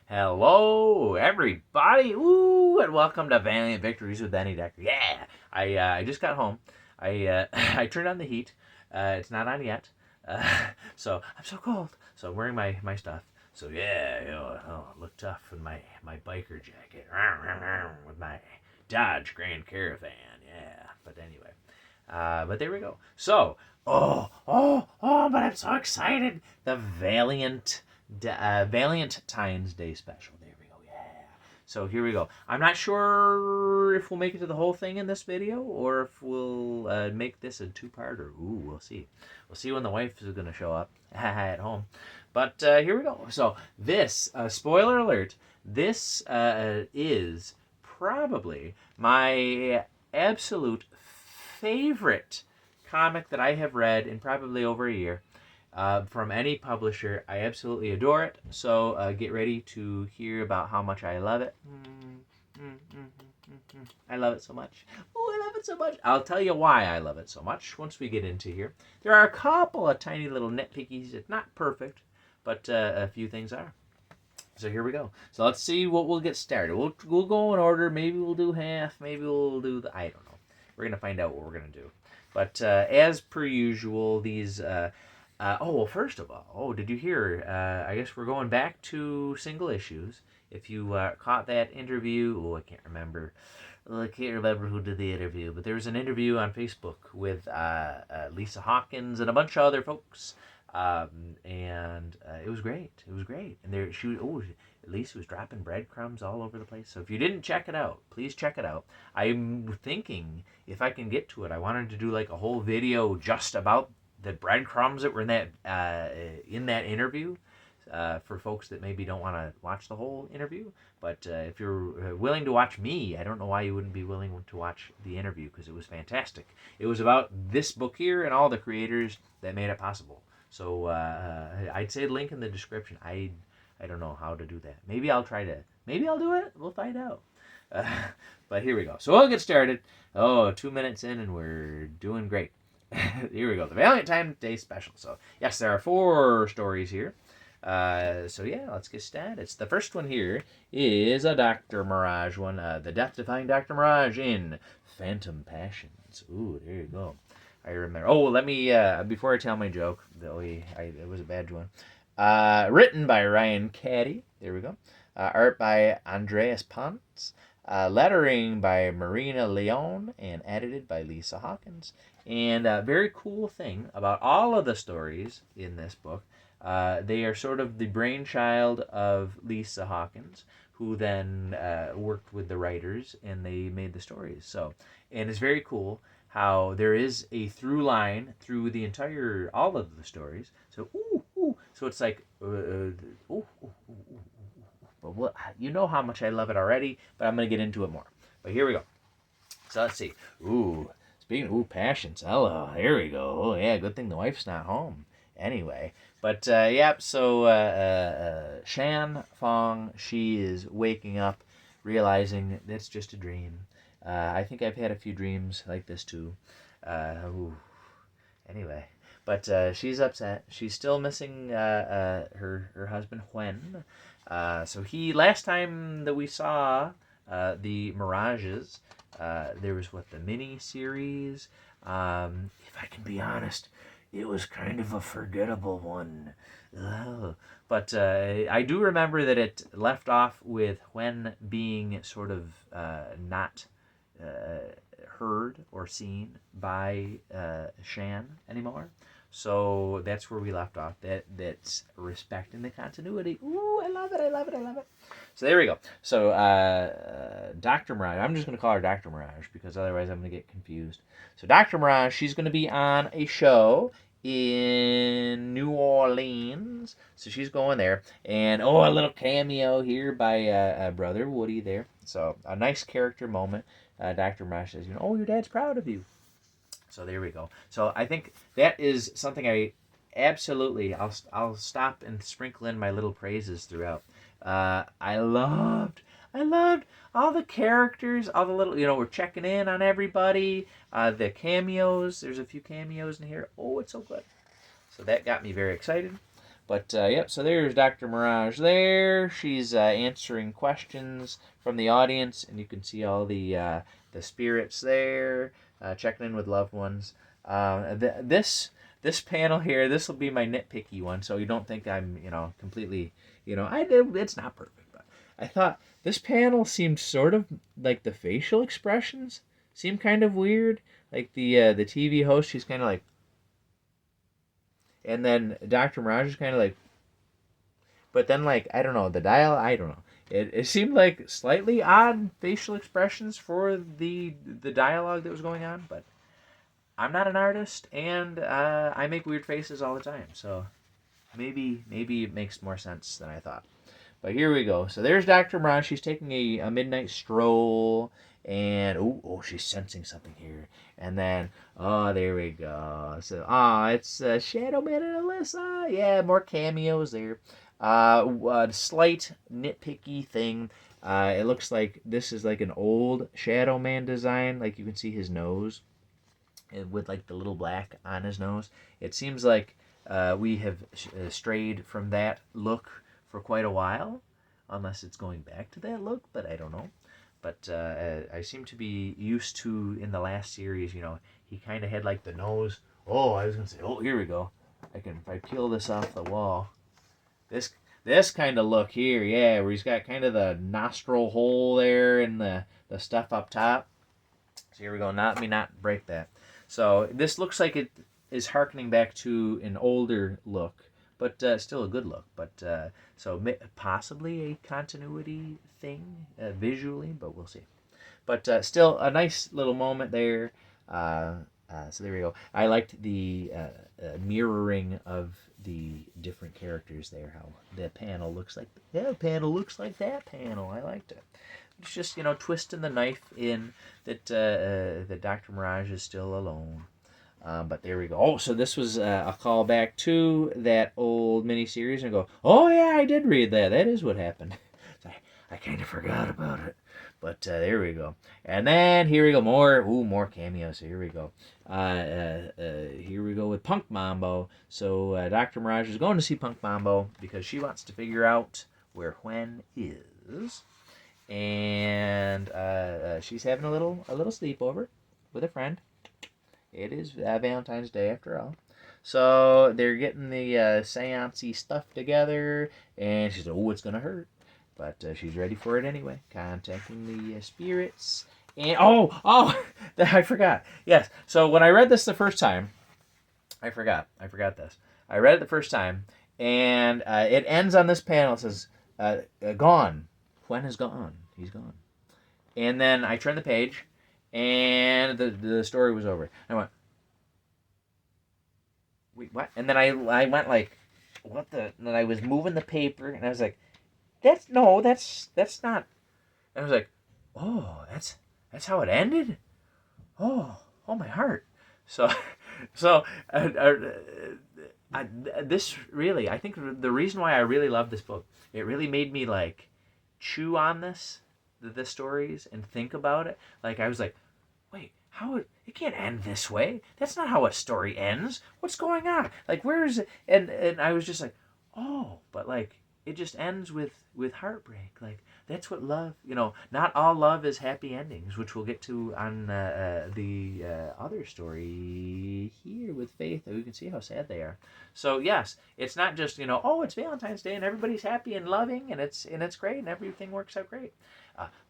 Hello, everybody! Ooh, and welcome to Valiant Victories with Benny Decker. Yeah, I just got home. I I turned on the heat. It's not on yet, so I'm so cold. So I'm wearing my stuff. So yeah, look tough in my biker jacket with my Dodge Grand Caravan. Yeah, but anyway, but there we go. So but I'm so excited. The Valiantines Day special. There we go. Yeah. So here we go. I'm not sure if we'll make it to the whole thing in this video or if we'll make this a two-parter. Ooh, we'll see. We'll see when the wife is going to show up at home. But here we go. So this, spoiler alert, this is probably my absolute favorite comic that I have read in probably over a year from any publisher. I absolutely adore it. So get ready to hear about how much I love it. I love it so much. Oh, I love it so much. I'll tell you why I love it so much once we get into here. There are a couple of tiny little nitpickies. It's not perfect, but a few things are. So here we go. So let's see what we'll get started. We'll go in order. Maybe we'll do half. Maybe we'll do I don't know. We're going to find out what we're going to do. But as per usual, these... well, first of all, did you hear? I guess we're going back to single issues. If you caught that interview... I can't remember. I can't remember who did the interview. But there was an interview on Facebook with Lisa Hawkins and a bunch of other folks. And it was great. It was great. And Lisa was dropping breadcrumbs all over the place. So if you didn't check it out, please check it out. I'm thinking if I can get to it, I wanted to do like a whole video just about the breadcrumbs that were in that interview. For folks that maybe don't want to watch the whole interview. But if you're willing to watch me, I don't know why you wouldn't be willing to watch the interview, because it was fantastic. It was about this book here and all the creators that made it possible. So I'd say link in the description. I don't know how to do that. Maybe I'll do it. We'll find out. But here we go. So we'll get started. 2 minutes in and we're doing great. Here we go. The Valiantine Day special. So yes, there are 4 stories here. So yeah, let's get started. The first one here is a Dr. Mirage one. The death-defying Dr. Mirage in Phantom Passions. Ooh, there you go. I remember. Let me, before I tell my joke, it was a bad one. Written by Ryan Caddy. There we go. Art by Andreas Ponce. Lettering by Marina Leone. And edited by Lisa Hawkins. And a very cool thing about all of the stories in this book, they are sort of the brainchild of Lisa Hawkins, who then worked with the writers and they made the stories. And it's very cool how there is a through line through all of the stories. So so it's like But you know how much I love it already, but I'm gonna get into it more. But here we go. So let's see. Speaking of passions, hello, here we go. Oh yeah, good thing the wife's not home. Anyway, but so Shan Fong, she is waking up, realizing it's just a dream. I think I've had a few dreams like this too. Anyway, but she's upset. She's still missing her husband Huen. So last time that we saw the Mirages, there was the mini series. If I can be honest, it was kind of a forgettable one. But I do remember that it left off with Huen being sort of not heard or seen by Shan anymore. So that's where we left off. That's respecting the continuity. Ooh, I love it, I love it, I love it. So there we go. So Dr. Mirage, I'm just going to call her Dr. Mirage because otherwise I'm going to get confused. So Dr. Mirage, she's going to be on a show in New Orleans. So she's going there. And a little cameo here by Brother Woody there. So a nice character moment. Dr. Mirage says, your dad's proud of you. So there we go. So I think that is something I absolutely, I'll stop and sprinkle in my little praises throughout. I loved all the characters, all the little, we're checking in on everybody. The cameos, there's a few cameos in here. Oh, it's so good. So that got me very excited. But, yep, so there's Dr. Mirage there. She's answering questions from the audience, and you can see all the spirits there, checking in with loved ones. This panel here, this will be my nitpicky one, so you don't think I'm, completely, it's not perfect, but I thought this panel seemed sort of like the facial expressions seemed kind of weird. Like the TV host, she's kind of like, and then Dr. Mirage is kind of like, but then like I don't know I don't know. It seemed like slightly odd facial expressions for the dialogue that was going on, but I'm not an artist, and I make weird faces all the time, so maybe it makes more sense than I thought. But here we go. So there's Dr. Mirage. She's taking a midnight stroll, and she's sensing something here. And then, there we go. So, it's Shadow Man and Alyssa. Yeah, more cameos there. A slight nitpicky thing. It looks like this is like an old Shadow Man design. Like you can see his nose with like the little black on his nose. It seems like we have strayed from that look for quite a while, unless it's going back to that look, but I don't know. But I seem to be used to, in the last series, he kind of had like the nose. I was going to say, here we go. If I peel this off the wall, this kind of look here, yeah, where he's got kind of the nostril hole there and the stuff up top. So here we go, let me not break that. So this looks like it is harkening back to an older look, but still a good look. But so possibly a continuity thing visually, but we'll see. But still a nice little moment there. So there we go. I liked the mirroring of the different characters there. How the panel looks like that panel looks like that panel. I liked it. It's just twisting the knife in that Dr. Mirage is still alone. But there we go. So this was a callback to that old miniseries, and I go, yeah, I did read that. That is what happened. I kind of forgot about it. But there we go. And then here we go. More cameos. Here we go. Here we go with Punk Mambo. So Dr. Mirage is going to see Punk Mambo because she wants to figure out where Gwen is. And she's having a little sleepover with a friend. It is Valentine's Day after all. So they're getting the seance-y stuff together, and she said, it's going to hurt. But she's ready for it anyway. Contacting the spirits. And, I forgot. Yes, so when I read this the first time, I forgot this. I read it the first time, and it ends on this panel. It says, gone. Gwen is gone. He's gone. And then I turned the page, and the story was over. I went, wait, what? And then I went like, what the? And then I was moving the paper, and I was like, that's not. And I was like, that's how it ended. Oh, my heart. So, this really, I think the reason why I really love this book, it really made me like chew on the stories and think about it. Like I was like, wait, it can't end this way. That's not how a story ends. What's going on? Like, where is it? And I was just like, but like it just ends with heartbreak. Like that's what love. Not all love is happy endings, which we'll get to on the other story here with Faith. We can see how sad they are. So yes, it's not just it's Valentine's Day and everybody's happy and loving and it's great and everything works out great.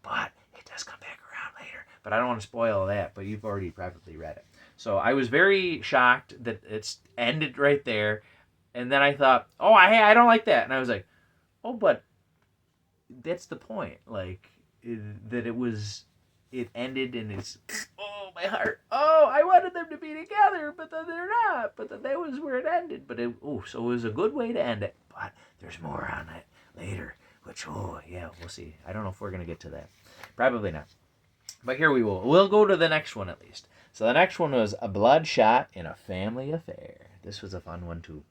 But it does come back around later. But I don't want to spoil that. But you've already probably read it. So I was very shocked that it's ended right there. And then I thought, I don't like that. And I was like, but that's the point. Like, that it ended and it's, my heart. I wanted them to be together, but then they're not. But then that was where it ended. But so it was a good way to end it. But there's more on it later, which, we'll see. I don't know if we're going to get to that. Probably not. But here we will. We'll go to the next one at least. So the next one was A Bloodshot in a Family Affair. This was a fun one too.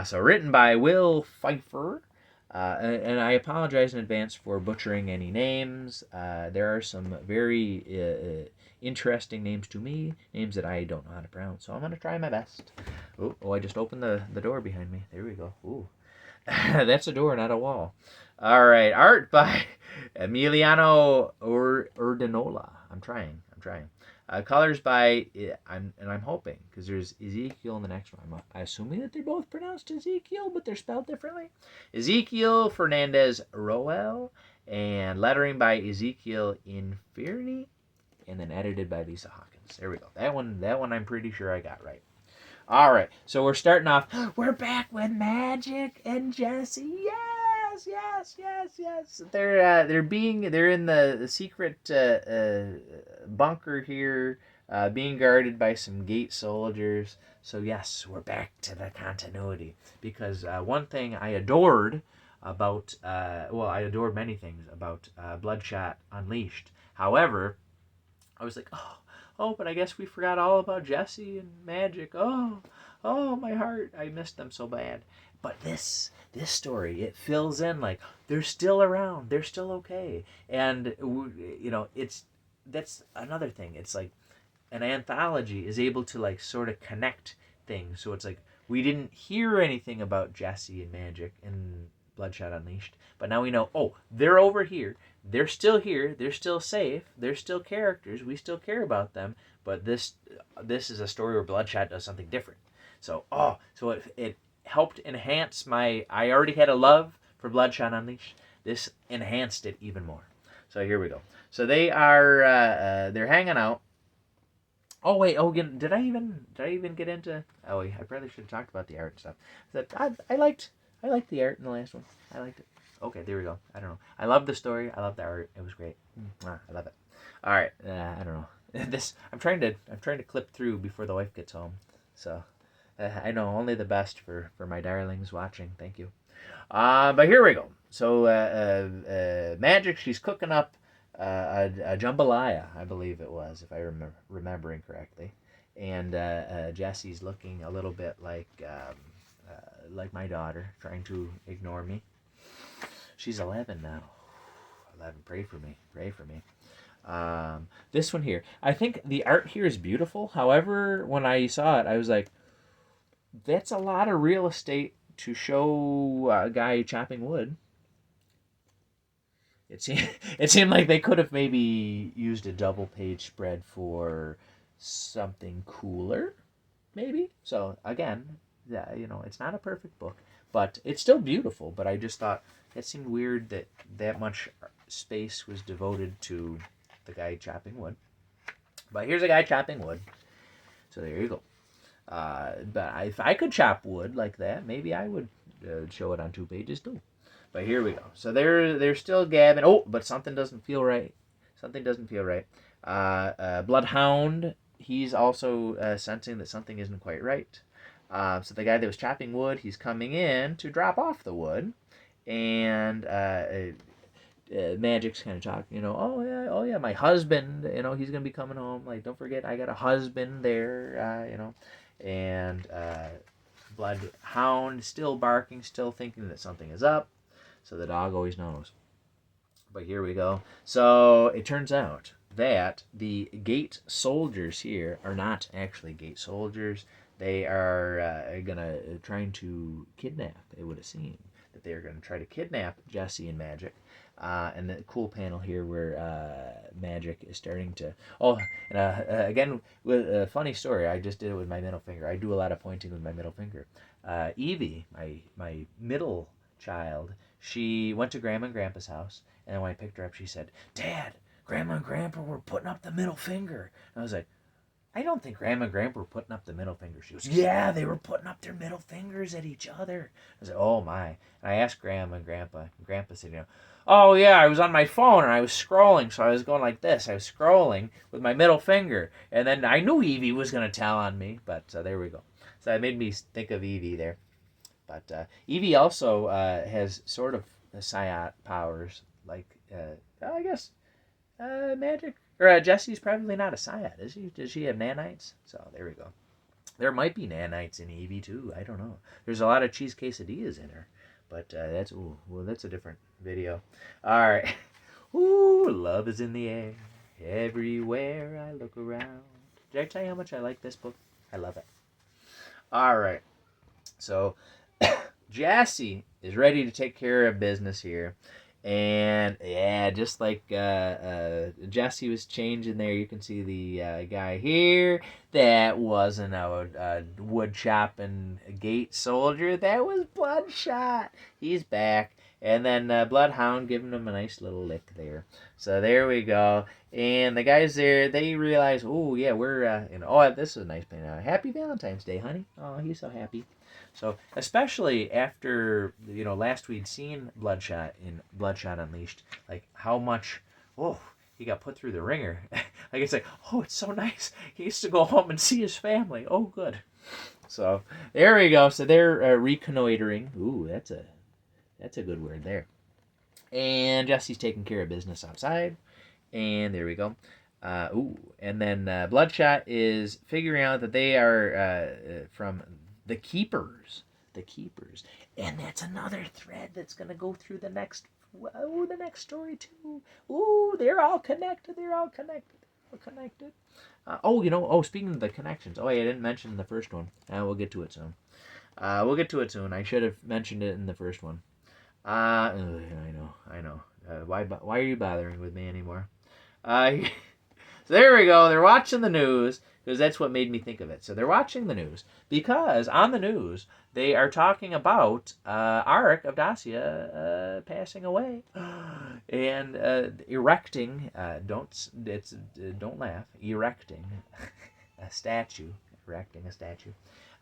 So written by Will Pfeiffer. And I apologize in advance for butchering any names. There are some very interesting names to me, names that I don't know how to pronounce, so I'm going to try my best. Oh, I just opened the door behind me. There we go. Ooh. That's a door, not a wall. All right, art by Emiliano Urdinola. I'm trying. Colors by I'm hoping, because there's Ezekiel in the next one. I'm assuming that they're both pronounced Ezekiel, but they're spelled differently. Ezekiel Fernandez Roel, and lettering by Ezekiel Infirni, and then edited by Lisa Hawkins. There we go. That one I'm pretty sure I got right. All right, so we're starting off. We're back with Magic and Jesse. Yes. They're in the secret bunker here, being guarded by some gate soldiers. So yes, we're back to the continuity, because one thing I adored about I adored many things about Bloodshot Unleashed. However, I was like, oh, but I guess we forgot all about Jesse and Magic. Oh, my heart. I missed them so bad. But this story, it fills in like they're still around. They're still okay. And, that's another thing. It's like an anthology is able to like sort of connect things. So it's like we didn't hear anything about Jesse and Magic in Bloodshot Unleashed, but now we know, they're over here. They're still here. They're still safe. They're still characters. We still care about them. But this is a story where Bloodshot does something different. So it helped enhance my. I already had a love for Bloodshot Unleashed. This enhanced it even more. So here we go. So they are they're hanging out. Oh wait! Did I even get into? Oh, I probably should have talked about the art and stuff. I liked the art in the last one. I liked it. Okay, there we go. I don't know. I love the story. I love the art. It was great. I love it. All right. I don't know. I'm trying to clip through before the wife gets home. So I know only the best for my darlings watching. Thank you. But here we go. So Magic, she's cooking up a jambalaya, I believe it was, if I remembering correctly, and Jesse's looking a little bit like my daughter, trying to ignore me. She's 11 now. 11. Pray for me. This one here, I think the art here is beautiful. However, when I saw it, I was like, that's a lot of real estate to show a guy chopping wood. It seemed like they could have maybe used a double page spread for something cooler, maybe. So again, yeah, it's not a perfect book, but it's still beautiful. But I just thought it seemed weird that much space was devoted to the guy chopping wood. But here's a guy chopping wood. So there you go. But if I could chop wood like that, maybe I would show it on 2 pages too. But here we go. So they're still gabbing. Oh, but something doesn't feel right. Bloodhound, he's also sensing that something isn't quite right. So the guy that was chopping wood, he's coming in to drop off the wood, and Magic's kind of talking, oh yeah, my husband, he's gonna be coming home. Like, don't forget, I got a husband there, and Bloodhound still barking, still thinking that something is up. So the dog always knows. But here we go. So it turns out that the gate soldiers here are not actually gate soldiers. They are trying to kidnap. It would have seemed that they are going to try to kidnap Jesse and Magic. And the cool panel here where Magic is starting to. Oh, and again, with a funny story. I just did it with my middle finger. I do a lot of pointing with my middle finger. Evie, my middle child, she went to Grandma and Grandpa's house, and then when I picked her up, she said, "Dad, Grandma and Grandpa were putting up the middle finger." And I was like, I don't think Grandma and Grandpa were putting up the middle finger. She goes, yeah, they were putting up their middle fingers at each other. I was like, oh my. And I asked Grandma and Grandpa, and Grandpa said, oh yeah, I was on my phone and I was scrolling, so I was going like this. I was scrolling with my middle finger, and then I knew Evie was going to tell on me, but there we go. So that made me think of Evie there. But Evie also has sort of psionic powers, like, I guess, Magic. Or Jesse's probably not a psionic, is she? Does she have nanites? So there we go. There might be nanites in Evie too. I don't know. There's a lot of cheese quesadillas in her. But that's a different video. All right. Ooh, love is in the air. Everywhere I look around. Did I tell you how much I like this book? I love it. All right. So, Jassy is ready to take care of business here. And yeah, just like Jesse was changing there, you can see the guy here. That wasn't a wood chopping gate soldier. That was Bloodshot. He's back. And then Bloodhound giving him a nice little lick there. So there we go. And the guys there, they realize, oh yeah, we're this is a nice plan. Happy Valentine's Day, honey. Oh, he's so happy. So especially after last we'd seen Bloodshot in Bloodshot Unleashed, like how much he got put through the ringer. Like it's like it's so nice. He gets to go home and see his family. Oh good. So there we go. So they're reconnoitering. Ooh, that's a good word there. And Jesse's taking care of business outside. And there we go. And then Bloodshot is figuring out that they are from the Keepers. And that's another thread that's going to go through the next story too. Ooh, they're all connected. Speaking of the connections. Oh, yeah, I didn't mention the first one. We'll get to it soon. I should have mentioned it in the first one. I know. Why are you bothering with me anymore? So there we go. They're watching the news because that's what made me think of it. So they're watching the news because on the news they are talking about Arik of Dacia passing away and erecting. Don't laugh. Erecting a statue.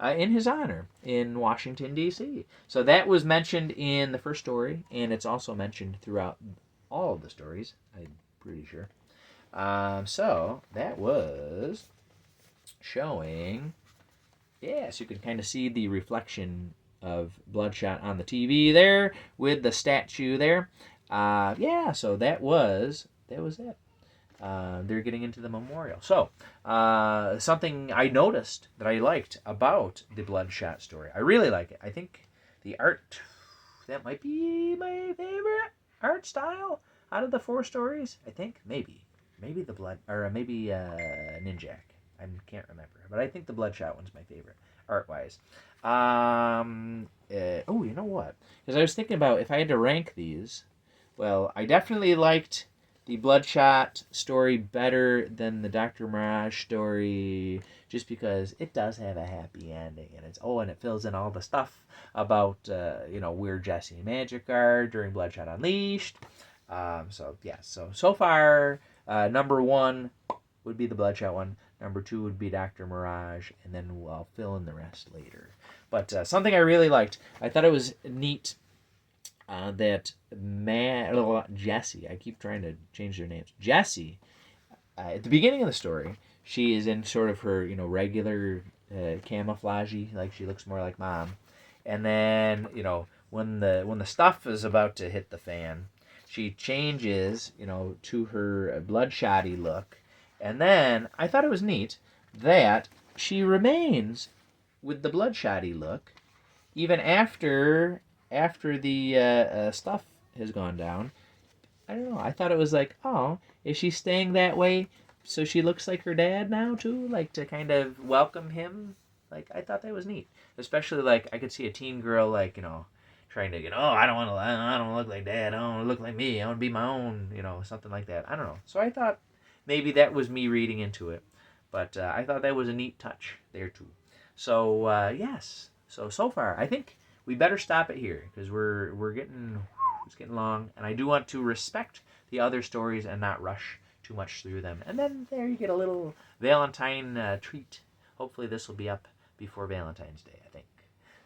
In his honor in Washington, D.C. So that was mentioned in the first story, and it's also mentioned throughout all of the stories, I'm pretty sure. So that was showing, so you can kind of see the reflection of Bloodshot on the TV there with the statue there. So that was it. They're getting into the memorial. So, something I noticed that I liked about the Bloodshot story. I really like it. I think the art, that might be my favorite art style out of the 4 stories. I think, maybe the Blood, or maybe Ninjak. I can't remember. But I think the Bloodshot one's my favorite, art-wise. You know what? Because I was thinking about if I had to rank these, well, I definitely liked the Bloodshot story better than the Dr. Mirage story, just because it does have a happy ending, and it fills in all the stuff about where Jesse and Magic are during Bloodshot Unleashed. So far, number 1 would be the Bloodshot one. Number 2 would be Dr. Mirage, and then I'll fill in the rest later. But something I really liked, I thought it was neat. That Jessie, I keep trying to change their names. Jessie, at the beginning of the story, she is in sort of her, regular camouflagey, like she looks more like Mom. And then, when the stuff is about to hit the fan, she changes, to her bloodshotty look. And then I thought it was neat that she remains with the bloodshotty look even after the stuff has gone down. I don't know. I thought it was like, oh, is she staying that way so she looks like her dad now too? Like to kind of welcome him? Like I thought that was neat. Especially like I could see a teen girl like, trying to I don't want to look like dad. I don't want to look like me. I want to be my own, something like that. I don't know. So I thought maybe that was me reading into it. But I thought that was a neat touch there too. So yes. So far, I think we better stop it here because it's getting long, and I do want to respect the other stories and not rush too much through them. And then there you get a little Valentine treat. Hopefully this will be up before Valentine's Day, I think.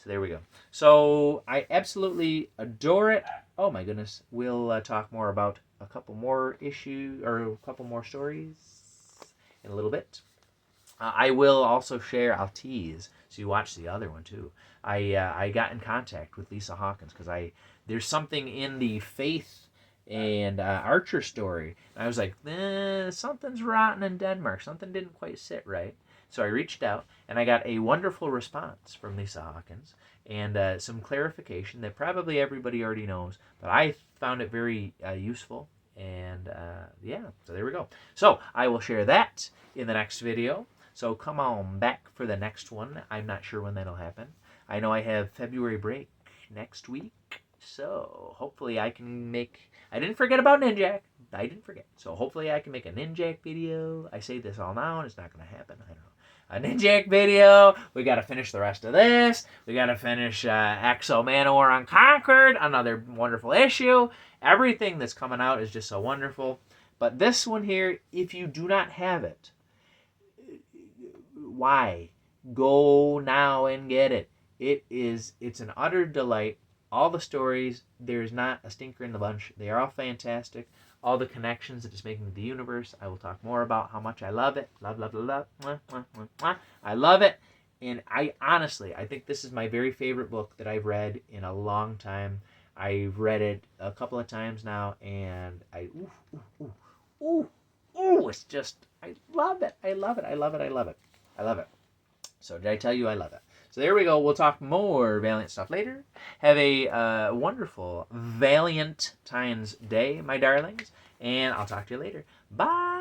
So there we go. So I absolutely adore it. Oh my goodness. We'll talk more about a couple more issues or a couple more stories in a little bit. I will also share, I'll tease, so you watch the other one too. I got in contact with Lisa Hawkins because there's something in the Faith and Archer story. And I was like, something's rotten in Denmark. Something didn't quite sit right. So I reached out and I got a wonderful response from Lisa Hawkins. and some clarification that probably everybody already knows, but I found it very useful. And yeah, so there we go. So I will share that in the next video. So come on back for the next one. I'm not sure when that'll happen. I know I have February break next week. So hopefully I can make... I didn't forget about Ninjak. I didn't forget. So hopefully I can make a Ninjak video. I say this all now and it's not going to happen. I don't know. A Ninjak video. We got to finish the rest of this. We got to finish Exo Manowar Unconquered. Another wonderful issue. Everything that's coming out is just so wonderful. But this one here, if you do not have it, why? Go now and get it. It's an utter delight. All the stories, there's not a stinker in the bunch. They are all fantastic. All the connections that it's making to the universe. I will talk more about how much I love it. Love, love, love, love. Mwah, mwah, mwah, mwah. I love it. And I think this is my very favorite book that I've read in a long time. I've read it a couple of times now, and it's just, I love it. I love it. I love it. I love it. I love it. So did I tell you I love it? So there we go. We'll talk more Valiant stuff later. Have a wonderful Valiantines Day, my darlings. And I'll talk to you later. Bye.